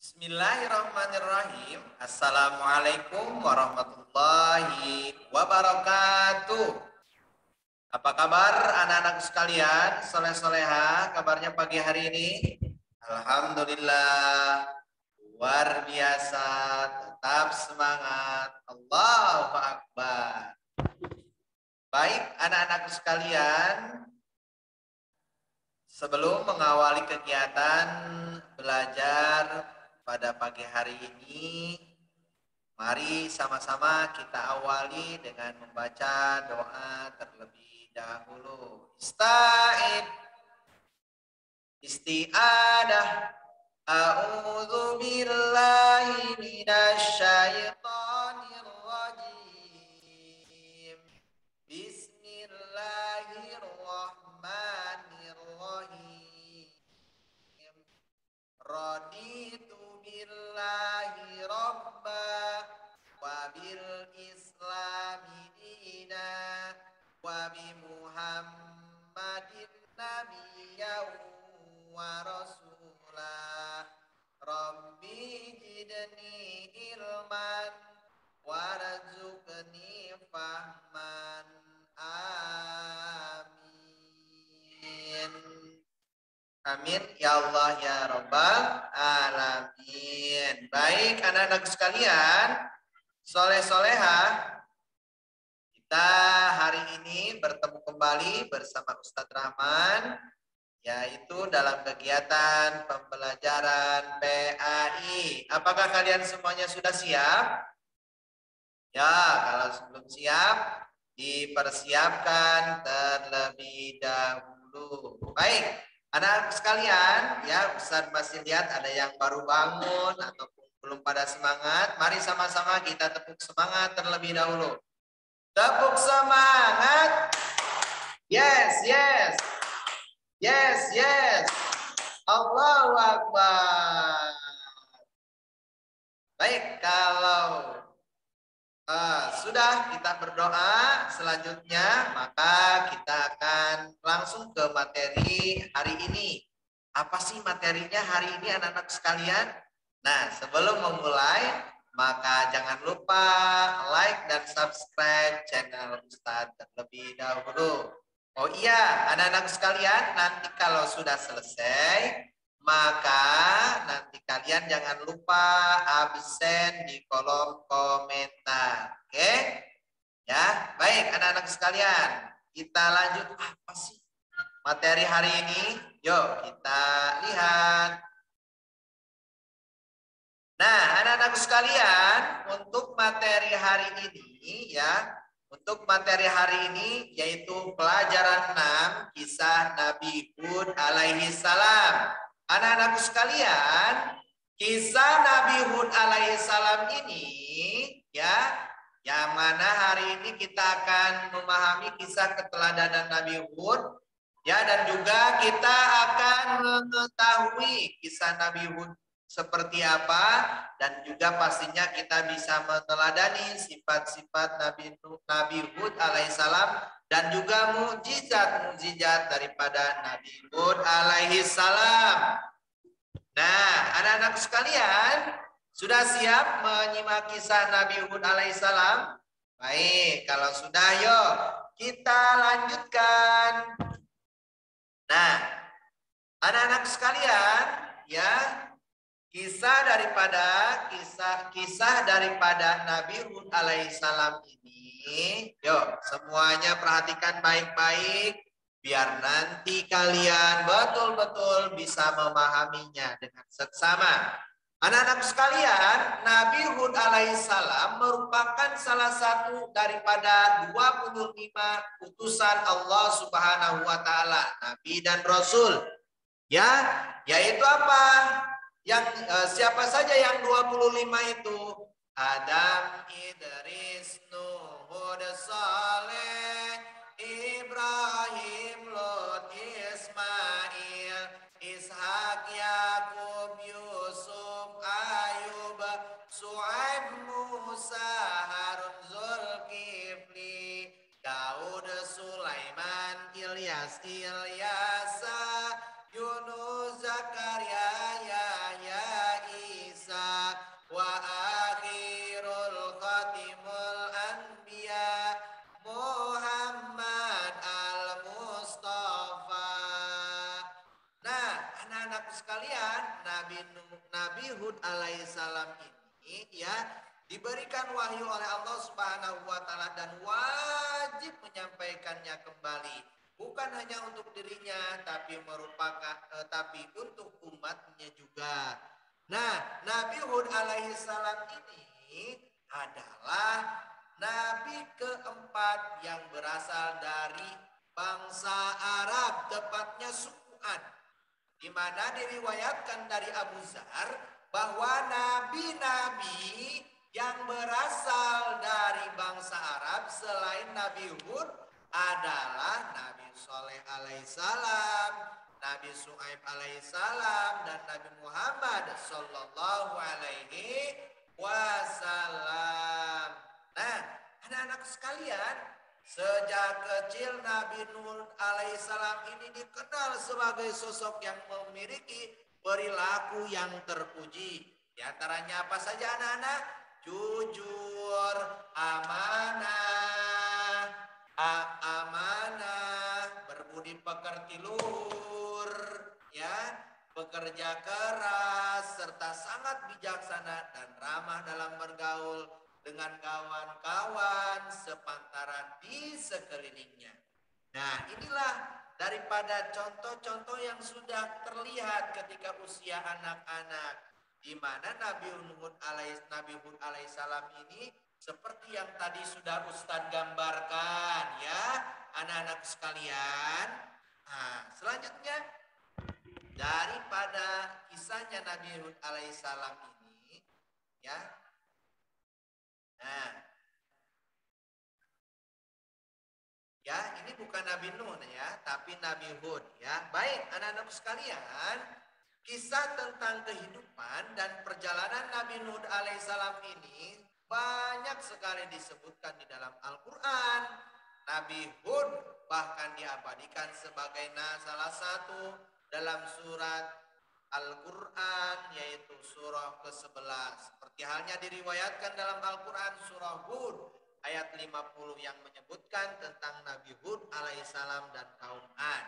Bismillahirrahmanirrahim. Assalamualaikum warahmatullahi wabarakatuh. Apa kabar anak-anak sekalian? Soleh-soleha, kabarnya pagi hari ini? Alhamdulillah. Luar biasa. Tetap semangat. Allahu Akbar. Baik anak-anak sekalian, sebelum mengawali kegiatan belajar pada pagi hari ini, mari sama-sama kita awali dengan membaca doa terlebih dahulu. Isti'adah. A'udzu billahi minasyaitonir rajim. Bismillahirrahmanirrahim. Raditu billahi rabba wa bil islami dina wa bi muhammadin nabiyyan wa rasulah. Rabbi jidni ilman warzuqni fahman. Amin. Amin ya Allah ya Rabbal alamin. Baik anak-anak sekalian, soleh-soleha, kita hari ini bertemu kembali bersama Ustadz Rahman, yaitu dalam kegiatan pembelajaran PAI. Apakah kalian semuanya sudah siap? Ya, kalau sebelum siap, dipersiapkan terlebih dahulu. Baik, anak sekalian, ya Ustaz masih lihat ada yang baru bangun ataupun belum pada semangat. Mari sama-sama kita tepuk semangat terlebih dahulu. Tepuk semangat. Yes, yes. Yes, yes. Allahu Akbar. Baik, kalau sudah kita berdoa, selanjutnya maka kita akan langsung ke materi hari ini. Apa sih materinya hari ini anak-anak sekalian? Nah, sebelum memulai, maka jangan lupa like dan subscribe channel Ustadz terlebih dahulu. Oh iya, anak-anak sekalian, nanti kalau sudah selesai, maka nanti kalian jangan lupa absen di kolom komentar. Oke? Ya, baik anak-anak sekalian. Kita lanjut apa sih materi hari ini? Yuk kita lihat. Nah, anak-anak sekalian, untuk materi hari ini ya, untuk materi hari ini yaitu pelajaran 6 kisah Nabi Hud alaihi salam. Anak-anak sekalian, kisah Nabi Hud alaihi salam ini ya, yang mana hari ini kita akan memahami kisah keteladanan Nabi Hud ya, dan juga kita akan mengetahui kisah Nabi Hud seperti apa, dan juga pastinya kita bisa meneladani sifat-sifat Nabi Hud alaihissalam dan juga mukjizat-mukjizat daripada Nabi Hud alaihissalam. Nah, anak-anak sekalian, sudah siap menyimak kisah Nabi Hud alaihissalam? Baik, kalau sudah yuk kita lanjutkan. Nah, anak-anak sekalian, ya, kisah daripada Nabi Hud alaihissalam ini, yuk semuanya perhatikan baik-baik biar nanti kalian betul-betul bisa memahaminya dengan seksama. Anak-anak sekalian, Nabi Hud alaihissalam merupakan salah satu daripada 25 utusan Allah Subhanahu wa taala, nabi dan rasul. Ya, yaitu apa? Siapa saja yang 25 itu? Adam, Idris, Nuh, Hud, Saleh, Ibrahim, Lot, Ismail, Ishak, Yakub, Yusuf, Ayub, Su'aib, Musa, Harun, Zulkifli, Daud, Sulaiman, Ilyas, Yunus, Zakaria, Yahya, Isa, anak-anakku sekalian, Nabi Hud alaihissalam ini ya diberikan wahyu oleh Allah Subhanahu wa taala dan wajib menyampaikannya kembali. Bukan hanya untuk dirinya tapi tapi untuk umatnya juga. Nah, Nabi Hud alaihissalam ini adalah nabi keempat yang berasal dari bangsa Arab, tepatnya suku Ad. Di mana diriwayatkan dari Abu Zar bahwa nabi-nabi yang berasal dari bangsa Arab selain Nabi Hud adalah Nabi Soleh alaihissalam, Nabi Su'aib alaihissalam, dan Nabi Muhammad sallallahu alaihi wasallam. Nah, anak-anak sekalian, sejak kecil Nabi Nuh alaihissalam ini dikenal sebagai sosok yang memiliki perilaku yang terpuji. Di antaranya apa saja anak-anak? Jujur, amanah, berbudi pekerti luhur, ya, bekerja keras, serta sangat bijaksana dan ramah dalam bergaul dengan kawan-kawan sepantaran di sekelilingnya. Nah, inilah daripada contoh-contoh yang sudah terlihat ketika usia anak-anak, di mana Nabi Hud alaihissalam ini seperti yang tadi sudah Ustadz gambarkan ya, anak-anak sekalian. Nah, selanjutnya daripada kisahnya Nabi Hud alaihissalam ini ya. Nah, ya, ini bukan Nabi Nuh ya, tapi Nabi Hud ya. Baik, anak-anak sekalian, kisah tentang kehidupan dan perjalanan Nabi Nuh alaihissalam ini banyak sekali disebutkan di dalam Al-Quran. Nabi Hud bahkan diabadikan sebagai salah satu dalam surat Al-Quran, yaitu surah ke-11. Seperti halnya diriwayatkan dalam Al-Quran surah Hud ayat 50 yang menyebutkan tentang Nabi Hud alaihissalam dan kaum Ad.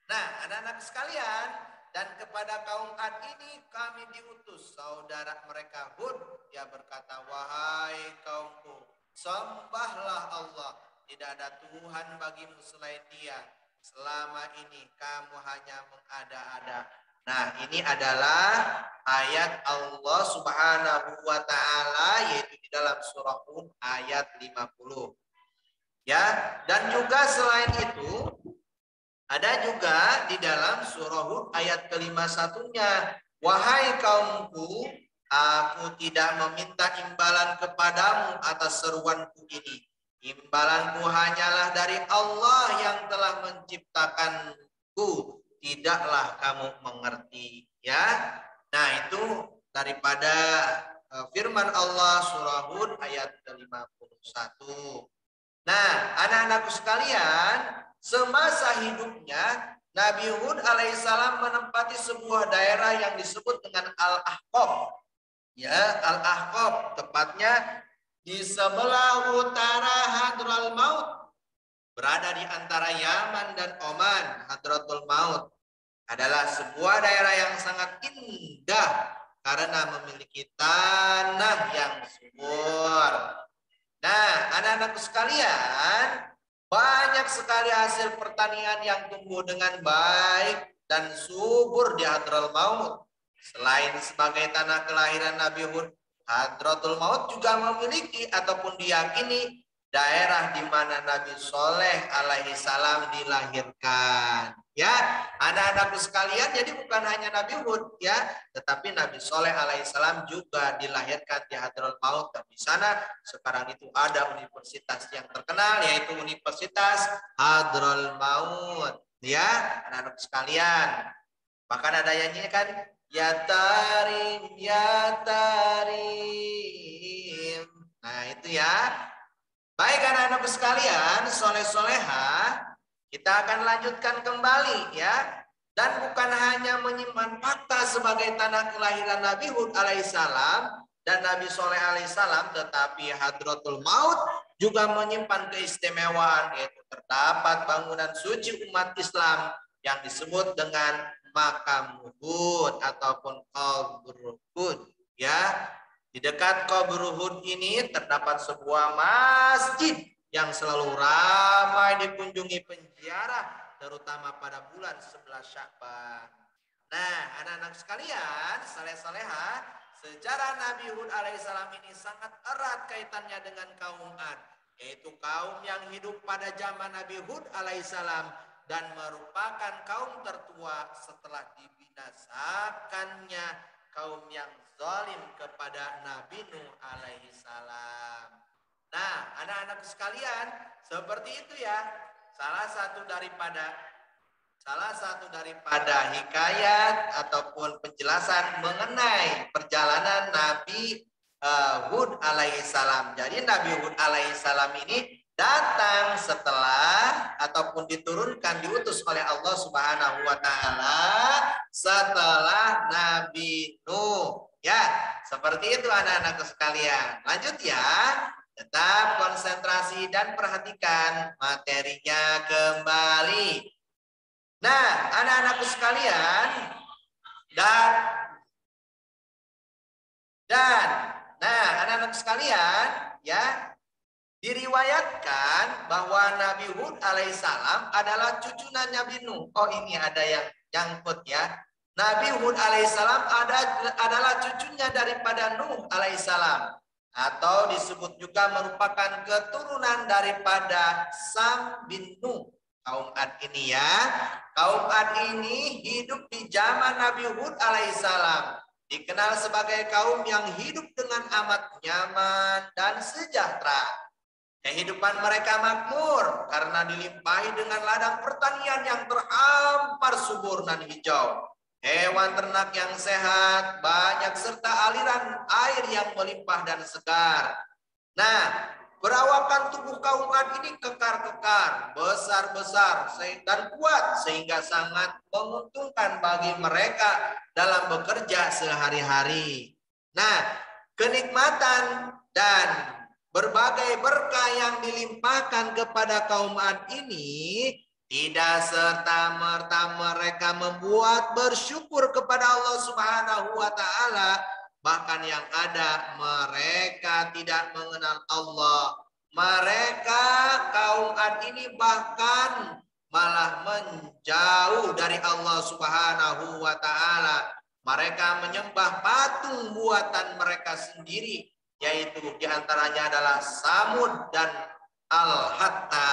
Nah, anak-anak sekalian, dan kepada kaum Ad ini kami diutus saudara mereka Hud. Dia berkata, wahai kaumku, sembahlah Allah, tidak ada Tuhan bagimu selain Dia. Selama ini kamu hanya mengada-ada. Nah, ini adalah ayat Allah Subhanahu wa taala, yaitu di dalam surah Hud ayat 50. Ya, dan juga selain itu ada juga di dalam surah Hud ayat ke-51-nya, wahai kaumku, aku tidak meminta imbalan kepadamu atas seruanku ini. Imbalanku hanyalah dari Allah yang telah menciptakanku. Tidaklah kamu mengerti, ya. Nah, itu daripada firman Allah surah Hud ayat ke-51. Nah, anak-anakku sekalian, semasa hidupnya Nabi Hud alaihissalam menempati sebuah daerah yang disebut dengan Al-Ahqaf. Ya, Al-Ahqaf tepatnya di sebelah utara Hadratul Maut. Berada di antara Yaman dan Oman. Hadratul Maut adalah sebuah daerah yang sangat indah karena memiliki tanah yang subur. Nah, anak-anakku sekalian, banyak sekali hasil pertanian yang tumbuh dengan baik dan subur di Hadratul Maut. Selain sebagai tanah kelahiran Nabi Hud, Hadratul Maut juga memiliki ataupun diyakini daerah di mana Nabi Soleh alaihissalam dilahirkan. Ya, anak-anakku sekalian, jadi bukan hanya Nabi Hud ya, tetapi Nabi Soleh alaihissalam juga dilahirkan di Hadratul Maut, dan di sana sekarang itu ada universitas yang terkenal, yaitu Universitas Hadratul Maut. Ya, anak-anak sekalian. Bahkan ada yang nyanyi kan, ya tarim, ya tarim. Nah, itu ya. Baik anak-anakku sekalian, soleh-soleha, kita akan lanjutkan kembali ya. Dan bukan hanya menyimpan fakta sebagai tanah kelahiran Nabi Hud alaihissalam dan Nabi Soleh alaihissalam, tetapi Hadratul Maut juga menyimpan keistimewaan, yaitu terdapat bangunan suci umat Islam yang disebut dengan makam Hud ataupun kubur Hud. Ya, di dekat kubur Hud ini terdapat sebuah masjid yang selalu ramai dikunjungi penziarah, terutama pada bulan 11 Sya'ban. Nah, anak-anak sekalian, saleh-saleha, sejarah Nabi Hud alaihissalam ini sangat erat kaitannya dengan kaum Ad, yaitu kaum yang hidup pada zaman Nabi Hud alaihissalam dan merupakan kaum tertua setelah dibinasakannya kaum yang zalim kepada Nabi Nuh alaihissalam. Nah, anak-anak sekalian, seperti itu ya. Salah satu daripada hikayat ataupun penjelasan mengenai perjalanan Nabi Hud alaihissalam. Jadi Nabi Hud alaihissalam ini datang setelah ataupun diturunkan, diutus oleh Allah Subhanahu wa taala setelah Nabi Nuh. Ya, seperti itu anak-anak sekalian. Lanjut ya. Tetap konsentrasi dan perhatikan materinya kembali. Nah, anak-anakku sekalian, anak-anak sekalian, ya, diriwayatkan bahwa Nabi Hud alaihissalam adalah cucu Nabi Nuh. Oh, ini ada yang nyangkut ya. Nabi Hud alaihissalam adalah cucunya daripada Nuh alaihissalam, atau disebut juga merupakan keturunan daripada Sam bin Nuh. Kaum Ad ini ya, kaum Ad ini hidup di zaman Nabi Hud alaihissalam. Dikenal sebagai kaum yang hidup dengan amat nyaman dan sejahtera. Kehidupan mereka makmur karena dilimpahi dengan ladang pertanian yang terhampar subur dan hijau. Hewan ternak yang sehat, banyak, serta aliran air yang melimpah dan segar. Nah, perawakan tubuh kaum Ad ini kekar-kekar, besar-besar, dan kuat sehingga sangat menguntungkan bagi mereka dalam bekerja sehari-hari. Nah, kenikmatan dan berbagai berkah yang dilimpahkan kepada kaum Ad ini tidak serta-merta mereka membuat bersyukur kepada Allah Subhanahu wa taala. Bahkan yang ada mereka tidak mengenal Allah. Mereka kaum Ad ini bahkan malah menjauh dari Allah Subhanahu wa taala. Mereka menyembah patung buatan mereka sendiri, yaitu diantaranya adalah Samud dan Al-Hatta.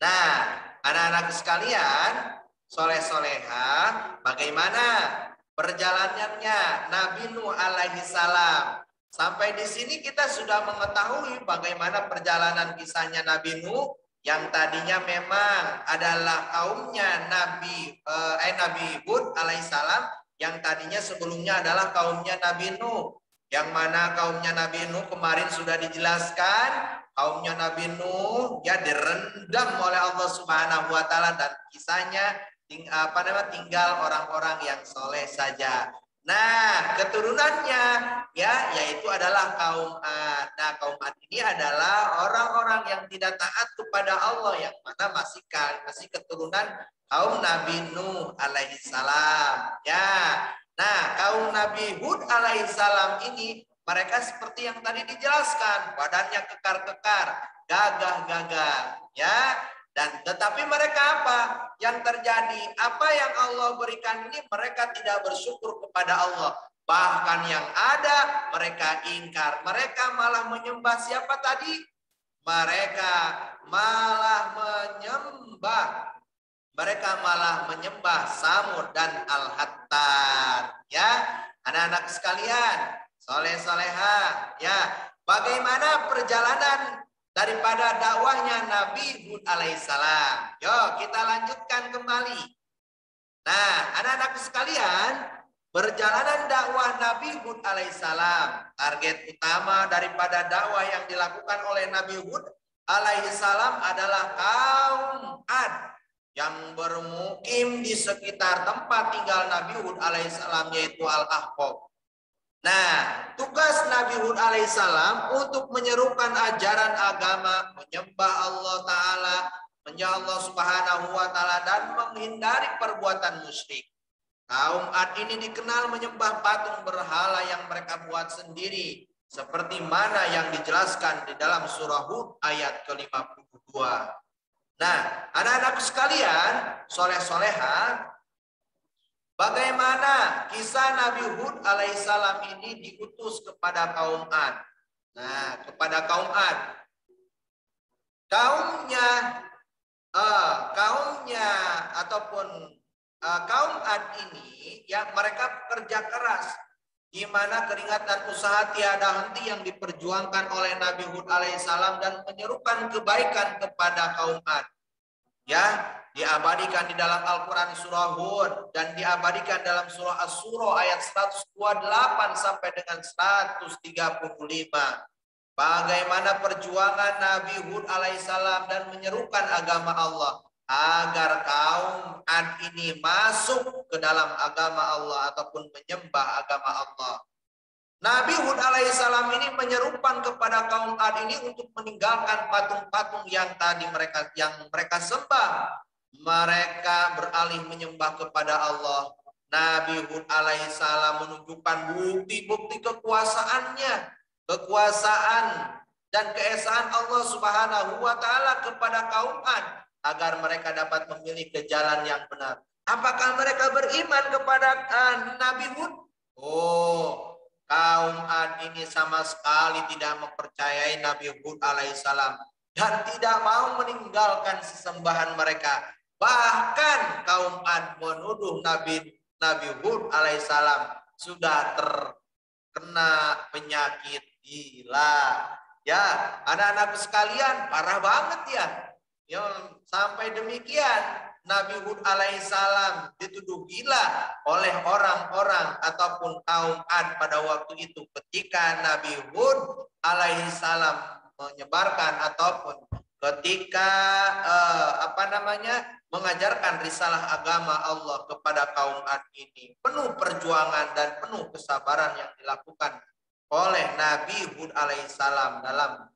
Nah, anak-anak sekalian, soleh-soleha, bagaimana perjalanannya Nabi Nuh alaihissalam? Sampai di sini kita sudah mengetahui bagaimana perjalanan kisahnya Nabi Nuh yang tadinya memang adalah kaumnya Nabi Hud alaihissalam, yang tadinya sebelumnya adalah kaumnya Nabi Nuh. Yang mana kaumnya Nabi Nuh kemarin sudah dijelaskan. Kaumnya Nabi Nuh ya direndam oleh Allah Subhanahu wa taala dan kisahnya tinggal orang-orang yang soleh saja. Nah, keturunannya ya yaitu adalah kaum Ad. Nah, kaum Ad ini adalah orang-orang yang tidak taat kepada Allah, yang mana masih keturunan kaum Nabi Nuh alaihissalam. Ya. Nah, kaum Nabi Hud alaihissalam ini mereka seperti yang tadi dijelaskan, badannya kekar-kekar, gagah-gagah, ya. Dan tetapi mereka apa? Yang terjadi, apa yang Allah berikan ini mereka tidak bersyukur kepada Allah. Bahkan yang ada mereka ingkar, mereka malah menyembah siapa tadi? Mereka malah menyembah Samud dan Al-Hattar. Ya, anak-anak sekalian, soleh-soleha, ya, bagaimana perjalanan daripada dakwahnya Nabi Hud alaihissalam? Yuk kita lanjutkan kembali. Nah, anak-anak sekalian, perjalanan dakwah Nabi Hud alaihissalam, target utama daripada dakwah yang dilakukan oleh Nabi Hud alaihissalam adalah kaum Ad yang bermukim di sekitar tempat tinggal Nabi Hud alaihissalam, yaitu Al-Ahqaf. Nah, tugas Nabi Hud alaihissalam untuk menyerukan ajaran agama, menyembah Allah Ta'ala, menyembah Allah Subhanahu wa Ta'ala, dan menghindari perbuatan musyrik. Kaum Ad ini dikenal menyembah patung berhala yang mereka buat sendiri, seperti mana yang dijelaskan di dalam surah Hud ayat ke-52. Nah, anak-anakku sekalian, soleh-soleha, bagaimana kisah Nabi Hud alaihissalam ini diutus kepada kaum Ad? Nah, kepada kaum Ad. Kaumnya, kaumnya ataupun kaum Ad ini, ya mereka bekerja keras, di mana keringatan usaha tiada henti yang diperjuangkan oleh Nabi Hud alaihissalam dan menyerukan kebaikan kepada kaum Ad. Ya, diabadikan di dalam Al-Quran surah Hud dan diabadikan dalam surah As-Surah ayat 128 sampai dengan 135. Bagaimana perjuangan Nabi Hud alaihissalam dan menyerukan agama Allah agar kaum Ad ini masuk ke dalam agama Allah ataupun menyembah agama Allah. Nabi Hud alaihissalam ini menyerukan kepada kaum Ad ini untuk meninggalkan patung-patung yang tadi mereka sembah. Mereka beralih menyembah kepada Allah. Nabi Hud alaihissalam menunjukkan bukti-bukti kekuasaan dan keesaan Allah Subhanahu wa taala kepada kaum Ad agar mereka dapat memilih ke jalan yang benar. Apakah mereka beriman kepada Nabi Hud? Oh, kaum Ad ini sama sekali tidak mempercayai Nabi Hud alaihissalam dan tidak mau meninggalkan sesembahan mereka. Bahkan kaum Ad menuduh Nabi Hud alaihissalam sudah terkena penyakit gila. Ya, anak-anak sekalian, parah banget ya. Yang sampai demikian Nabi Hud alaihissalam dituduh gila oleh orang-orang ataupun kaum Ad pada waktu itu ketika Nabi Hud alaihissalam menyebarkan ataupun ketika mengajarkan risalah agama Allah kepada kaum Ad ini. Penuh perjuangan dan penuh kesabaran yang dilakukan oleh Nabi Hud alaihissalam dalam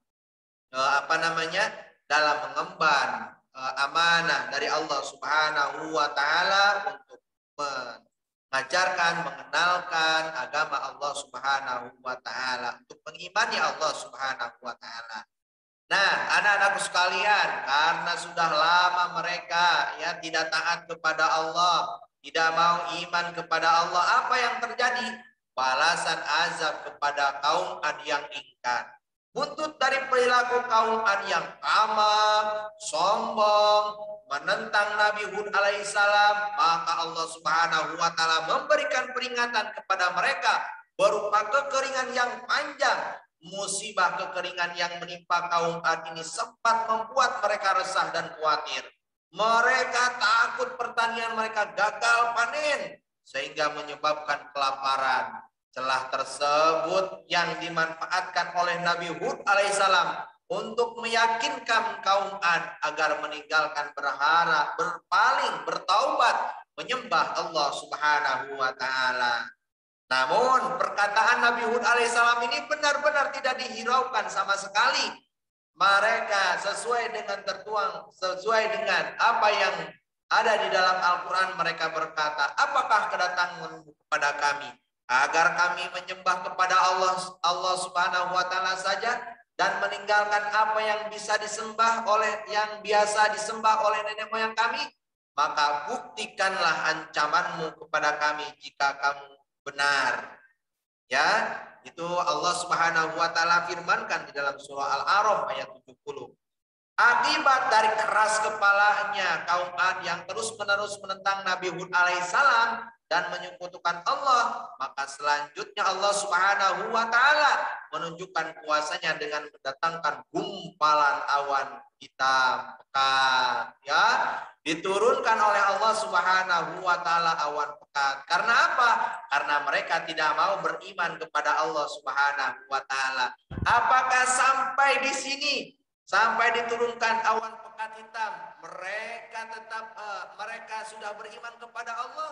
dalam mengemban amanah dari Allah Subhanahu wa taala untuk mengajarkan, mengenalkan agama Allah Subhanahu wa taala, untuk mengimani Allah Subhanahu wa taala. Nah, anak-anakku sekalian, karena sudah lama mereka ya tidak taat kepada Allah, tidak mau iman kepada Allah, apa yang terjadi? Balasan azab kepada kaum Ad yang ingkar. Buntut dari perilaku kaum Ad yang tamak, sombong, menentang Nabi Hud alaihissalam, maka Allah Subhanahu wa taala memberikan peringatan kepada mereka berupa kekeringan yang panjang. Musibah kekeringan yang menimpa kaum Ad ini sempat membuat mereka resah dan khawatir. Mereka takut pertanian mereka gagal panen sehingga menyebabkan kelaparan. Celah tersebut yang dimanfaatkan oleh Nabi Hud alaihissalam untuk meyakinkan kaum Ad agar meninggalkan berharap, berpaling, bertaubat, menyembah Allah Subhanahu wa taala. Namun perkataan Nabi Hud alaihissalam ini benar-benar tidak dihiraukan sama sekali. Mereka sesuai dengan apa yang ada di dalam Al-Quran, mereka berkata, apakah kedatanganmu kepada kami agar kami menyembah kepada Allah Subhanahu wa taala saja dan meninggalkan apa yang biasa disembah oleh nenek moyang kami? Maka buktikanlah ancamanmu kepada kami jika kamu benar. Ya, itu Allah Subhanahu wa taala firmankan di dalam surah Al-A'raf ayat 70. Akibat dari keras kepalanya kaum Ad yang terus-menerus menentang Nabi Hud alaihissalam dan menyekutukan Allah, maka selanjutnya Allah Subhanahu wa taala menunjukkan kuasanya dengan mendatangkan gumpalan awan hitam pekat, ya, diturunkan oleh Allah Subhanahu wa taala awan pekat. Karena apa? Karena mereka tidak mau beriman kepada Allah Subhanahu wa taala. Apakah sampai di sini? Sampai diturunkan awan pekat hitam, mereka sudah beriman kepada Allah?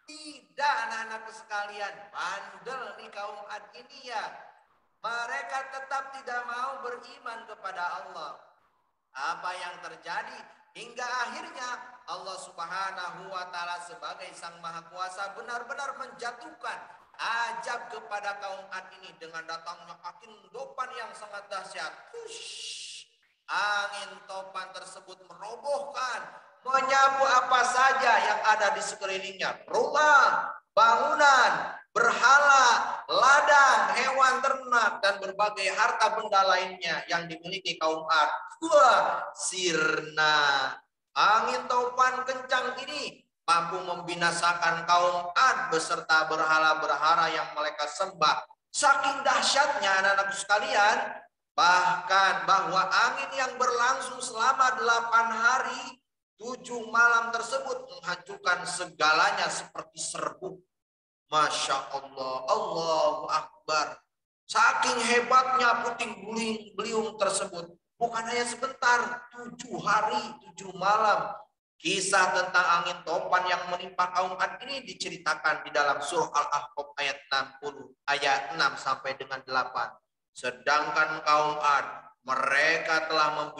Tidak, anak-anak sekalian, bandel nih kaum Ad ini ya. Mereka tetap tidak mau beriman kepada Allah. Apa yang terjadi? Hingga akhirnya Allah Subhanahu wa taala sebagai Sang Maha Kuasa benar-benar menjatuhkan ajab kepada kaum Ad ini dengan datangnya angin topan yang sangat dahsyat. Hush. Angin topan tersebut merobohkan, menyapu apa saja yang ada di sekelilingnya. Rumah, bangunan, berhala, ladang, hewan ternak, dan berbagai harta benda lainnya yang dimiliki kaum Ad. Wah, sirna. Angin topan kencang ini mampu membinasakan kaum Ad beserta berhala-berhala yang mereka sembah. Saking dahsyatnya anak-anak sekalian, bahkan bahwa angin yang berlangsung selama 8 hari 7 malam tersebut menghancurkan segalanya seperti serbuk. Masya Allah, Allahu Akbar. Saking hebatnya puting beliung tersebut. Bukan hanya sebentar, 7 hari, 7 malam. Kisah tentang angin topan yang menimpa kaum Ad ini diceritakan di dalam surah Al-Ahqaf ayat 60, ayat 6 sampai dengan 8. Sedangkan kaum Ad, mereka telah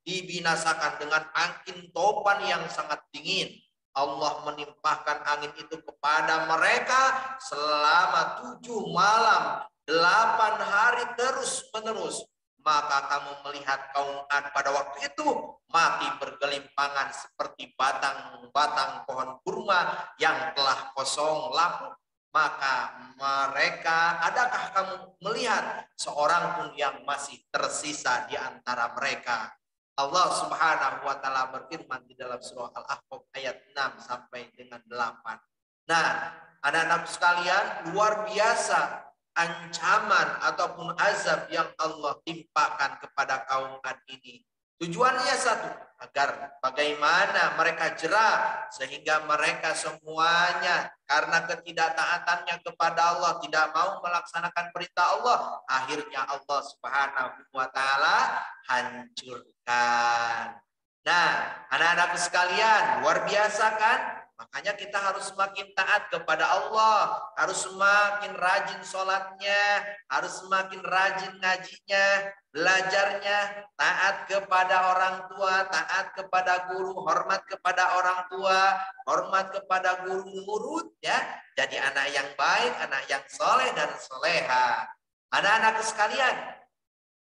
dibinasakan dengan angin topan yang sangat dingin. Allah menimpahkan angin itu kepada mereka selama 7 malam, 8 hari terus menerus. Maka kamu melihat kaum Ad pada waktu itu mati bergelimpangan seperti batang-batang pohon kurma yang telah kosong lapuk. Maka mereka, adakah kamu melihat seorang pun yang masih tersisa di antara mereka? Allah Subhanahu wa taala berfirman di dalam surah Al-Ahqaf ayat 6 sampai dengan 8. Nah, anak-anak sekalian, luar biasa ancaman ataupun azab yang Allah timpakan kepada kaum Ad ini. Tujuannya satu, agar bagaimana mereka jerah sehingga mereka semuanya karena ketidaktaatannya kepada Allah, tidak mau melaksanakan perintah Allah, akhirnya Allah Subhanahu wa taala hancurkan. Nah, anak-anak sekalian, luar biasa kan? Makanya kita harus semakin taat kepada Allah, harus semakin rajin sholatnya, harus semakin rajin ngajinya, belajarnya, taat kepada orang tua, taat kepada guru, hormat kepada orang tua, hormat kepada guru, nurut ya. Jadi anak yang baik, anak yang soleh dan soleha. Anak-anak sekalian.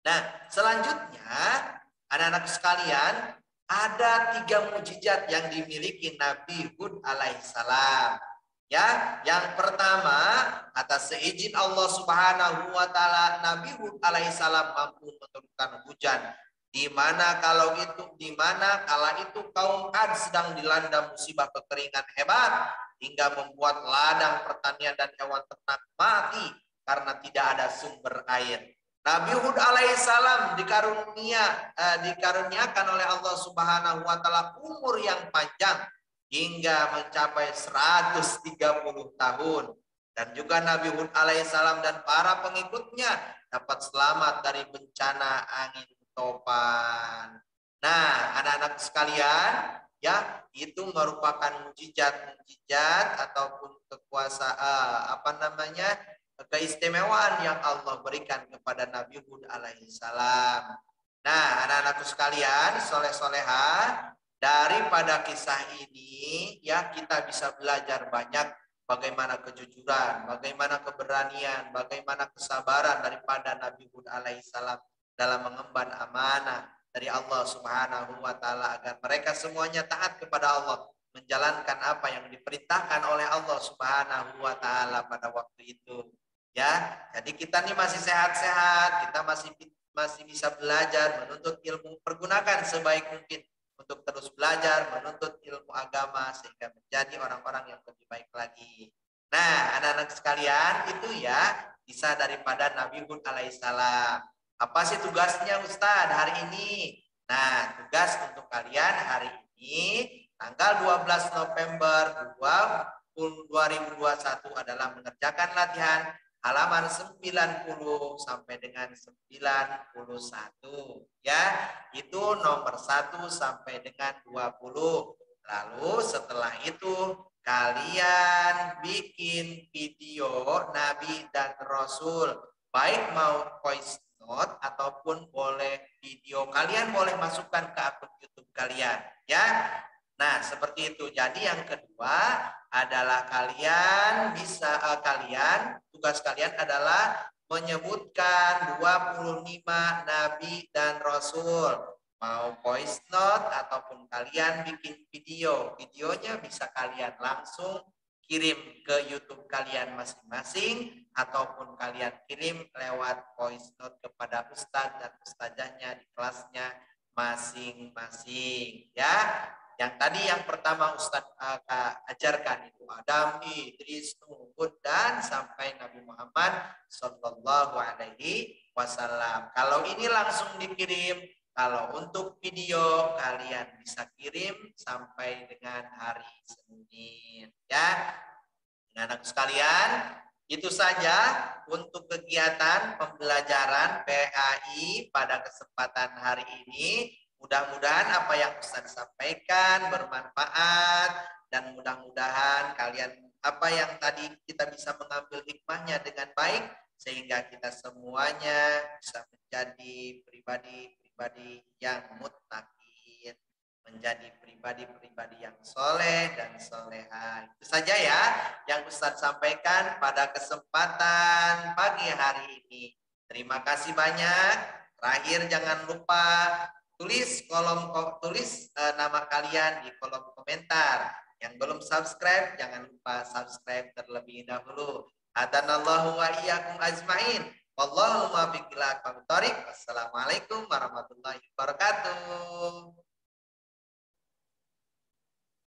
Nah, selanjutnya anak-anak sekalian, ada 3 mujizat yang dimiliki Nabi Hud alaihissalam. Ya, yang pertama, atas seizin Allah Subhanahu wa taala, Nabi Hud alaihissalam mampu menurunkan hujan. Di mana kala itu kaum Ad sedang dilanda musibah kekeringan hebat hingga membuat ladang pertanian dan hewan ternak mati karena tidak ada sumber air. Nabi Hud alaihissalam dikaruniakan oleh Allah Subhanahu wa taala umur yang panjang hingga mencapai 130 tahun, dan juga Nabi Hud alaihissalam dan para pengikutnya dapat selamat dari bencana angin topan. Nah, anak-anak sekalian, ya, itu merupakan mujizat ataupun keistimewaan yang Allah berikan kepada Nabi Hud alaihissalam. Nah, anak-anakku sekalian, soleh-soleha, daripada kisah ini ya kita bisa belajar banyak bagaimana kejujuran, bagaimana keberanian, bagaimana kesabaran daripada Nabi Hud alaihissalam dalam mengemban amanah dari Allah Subhanahu wa taala agar mereka semuanya taat kepada Allah, menjalankan apa yang diperintahkan oleh Allah Subhanahu wa taala pada waktu itu. Ya, jadi kita nih masih sehat-sehat, kita masih bisa belajar, menuntut ilmu, pergunakan sebaik mungkin untuk terus belajar, menuntut ilmu agama sehingga menjadi orang-orang yang lebih baik lagi. Nah, anak-anak sekalian, itu ya kisah daripada Nabi Hud alaihissalam. Apa sih tugasnya Ustadz hari ini? Nah, tugas untuk kalian hari ini tanggal 12 November 2021 adalah mengerjakan latihan halaman 90 sampai dengan 91 ya, itu nomor 1 sampai dengan 20. Lalu setelah itu kalian bikin video Nabi dan Rasul, baik mau voice note ataupun boleh video, kalian boleh masukkan ke akun YouTube kalian ya. Nah, seperti itu. Jadi yang kedua adalah tugas kalian adalah menyebutkan 25 nabi dan rasul. Mau voice note ataupun kalian bikin video. Videonya bisa kalian langsung kirim ke YouTube kalian masing-masing ataupun kalian kirim lewat voice note kepada ustadz dan ustazahnya di kelasnya masing-masing ya. Yang tadi yang pertama Ustadz ajarkan itu Adam, Idris, Nuh, dan sampai Nabi Muhammad Sallallahu Alaihi Wasallam. Kalau ini langsung dikirim, kalau untuk video kalian bisa kirim sampai dengan hari Senin ya. Anak sekalian, itu saja untuk kegiatan pembelajaran PAI pada kesempatan hari ini. Mudah-mudahan apa yang Ustaz sampaikan bermanfaat dan mudah-mudahan kalian apa yang tadi kita bisa mengambil hikmahnya dengan baik sehingga kita semuanya bisa menjadi pribadi-pribadi yang muttaqin, menjadi pribadi-pribadi yang soleh dan soleha. Itu saja ya yang Ustadz sampaikan pada kesempatan pagi hari ini. Terima kasih banyak. Terakhir jangan lupa tulis nama kalian di kolom komentar. Yang belum subscribe jangan lupa subscribe terlebih dahulu. Hadanallahu wa iyyakum ajmain. Wallahumma biqilak. Assalamualaikum warahmatullahi wabarakatuh.